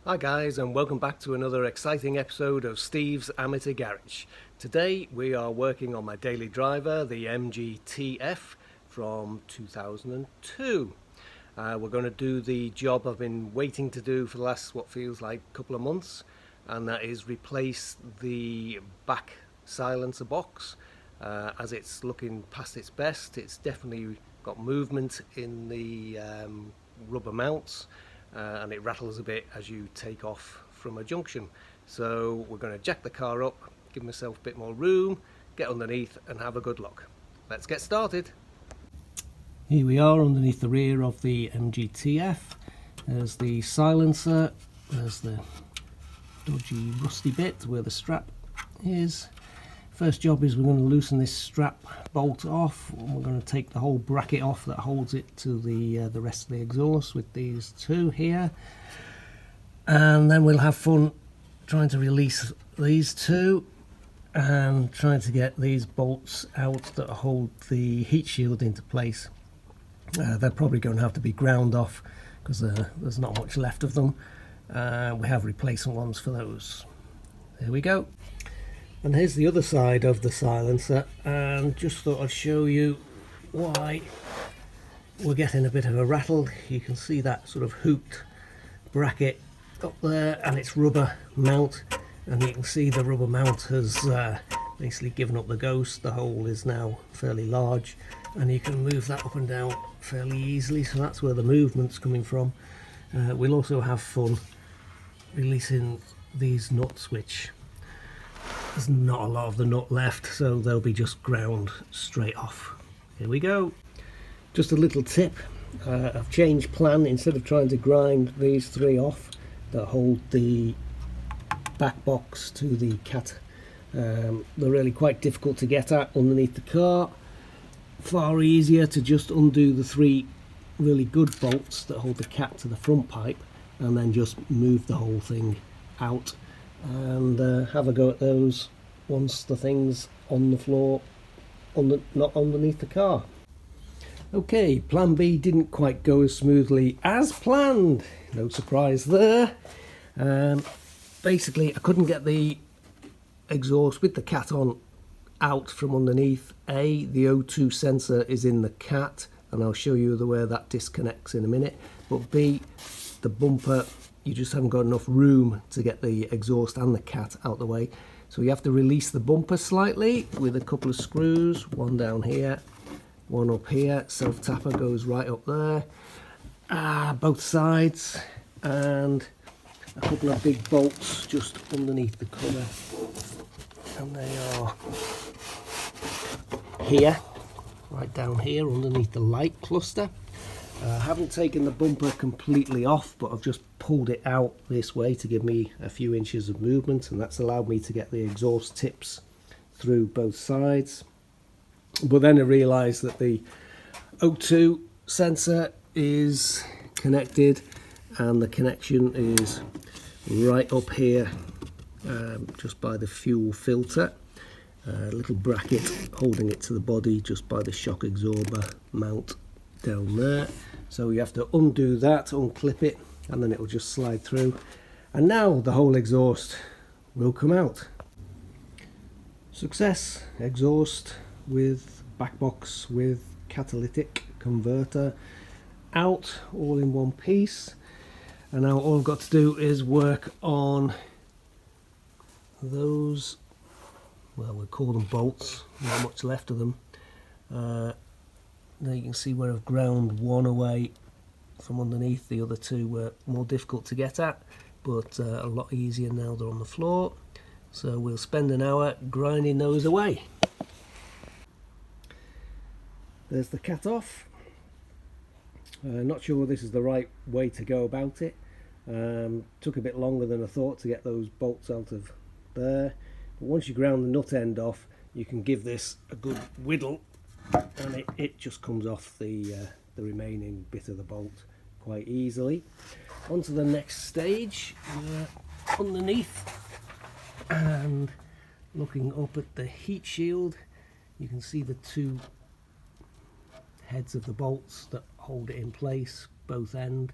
Hi guys, and welcome back to another exciting episode of Steve's Amateur Garage. Today we are working on my daily driver, the MGTF from 2002. We're going to do the job I've been waiting to do for the last what feels like a couple of months, and that is replace the back silencer box. As it's looking past its best, it's definitely got movement in the rubber mounts. And it rattles a bit as you take off from a junction. So we're going to jack the car up, give myself a bit more room, get underneath and have a good look. Let's get started. Here we are underneath the rear of the MGTF. There's the silencer, there's the dodgy rusty bit where the strap is. First job is we're going to loosen this strap bolt off, and we're going to take the whole bracket off that holds it to the rest of the exhaust with these two here, and then we'll have fun trying to release these two and trying to get these bolts out that hold the heat shield into place. They're probably going to have to be ground off because there's not much left of them. We have replacement ones for those. There we go. And here's the other side of the silencer, and just thought I'd show you why we're getting a bit of a rattle. You can see that sort of hooped bracket up there and its rubber mount, and you can see the rubber mount has basically given up the ghost. The hole is now fairly large and you can move that up and down fairly easily, so that's where the movement's coming from. We'll also have fun releasing these nuts, which there's not a lot of the nut left, so they'll be just ground straight off. Here we go. Just a little tip, I've changed plan. Instead of trying to grind these three off that hold the back box to the cat, they're really quite difficult to get at underneath the car. Far easier to just undo the three really good bolts that hold the cat to the front pipe and then just move the whole thing out and have a go at those once the thing's on the floor, not underneath the car. Okay, plan B didn't quite go as smoothly as planned. No surprise there. Basically, I couldn't get the exhaust with the cat on out from underneath. The O2 sensor is in the cat, and I'll show you where that disconnects in a minute. But B, the bumper, you just haven't got enough room to get the exhaust and the cat out the way, so you have to release the bumper slightly with a couple of screws, one down here, one up here. Self tapper goes right up there, both sides, and a couple of big bolts just underneath the cover, and they are here, right down here underneath the light cluster. I haven't taken the bumper completely off, but I've just pulled it out this way to give me a few inches of movement, and that's allowed me to get the exhaust tips through both sides. But then I realised that the O2 sensor is connected, and the connection is right up here, just by the fuel filter. A little bracket holding it to the body just by the shock absorber mount down there. So you have to undo that, unclip it, and then it will just slide through, and now the whole exhaust will come out. Success. Exhaust with back box with catalytic converter out, all in one piece. And now all I've got to do is work on those, well, we'll call them bolts, not much left of them. Now you can see where I've ground one away from underneath. The other two were more difficult to get at, but a lot easier now they're on the floor. So we'll spend an hour grinding those away. There's the cat off. Not sure this is the right way to go about it. Took a bit longer than I thought to get those bolts out of there. But once you ground the nut end off, you can give this a good whittle, and it just comes off the remaining bit of the bolt quite easily. On to the next stage. Underneath and looking up at the heat shield, you can see the two heads of the bolts that hold it in place, both end.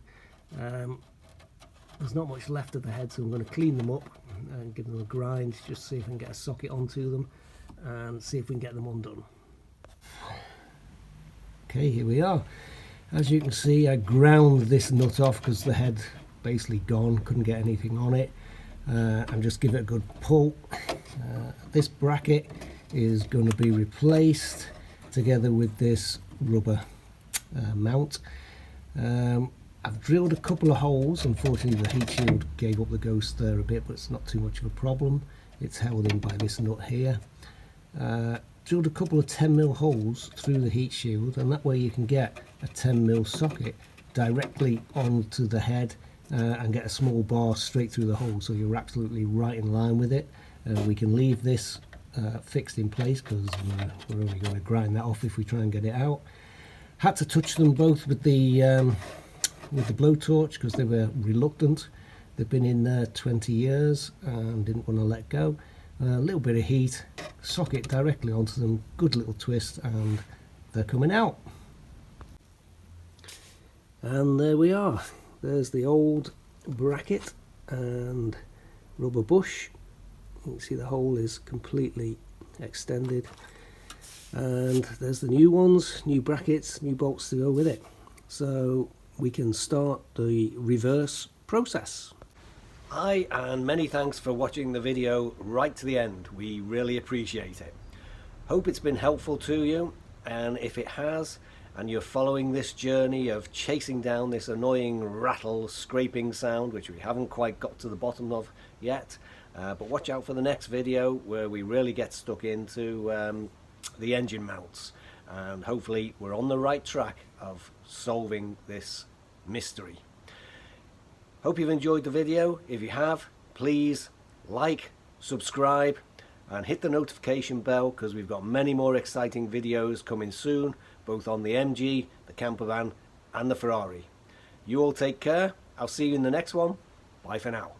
there's not much left of the head, so I'm going to clean them up and give them a grind, just see if I can get a socket onto them and see if we can get them undone. Okay, here we are. As you can see, I ground this nut off because the head basically gone, couldn't get anything on it, and just give it a good pull. This bracket is going to be replaced together with this rubber mount. I've drilled a couple of holes. Unfortunately the heat shield gave up the ghost there a bit, but it's not too much of a problem. It's held in by this nut here. Drilled a couple of 10mm holes through the heat shield, and that way you can get a 10mm socket directly onto the head and get a small bar straight through the hole, so you're absolutely right in line with it. We can leave this fixed in place because we're only going to grind that off if we try and get it out. Had to touch them both with the blowtorch because they were reluctant. They've been in there 20 years and didn't want to let go. A little bit of heat, socket directly onto them, good little twist, and they're coming out. And there we are. There's the old bracket and rubber bush. You can see the hole is completely extended. And there's the new ones, new brackets, new bolts to go with it. So we can start the reverse process. Hi, and many thanks for watching the video right to the end. We really appreciate it. Hope it's been helpful to you, and if it has, and you're following this journey of chasing down this annoying rattle scraping sound, which we haven't quite got to the bottom of yet, but watch out for the next video where we really get stuck into the engine mounts, and hopefully we're on the right track of solving this mystery. Hope you've enjoyed the video. If you have, please like, subscribe, and hit the notification bell because we've got many more exciting videos coming soon, both on the MG, the campervan, and the Ferrari. You all take care. I'll see you in the next one. Bye for now.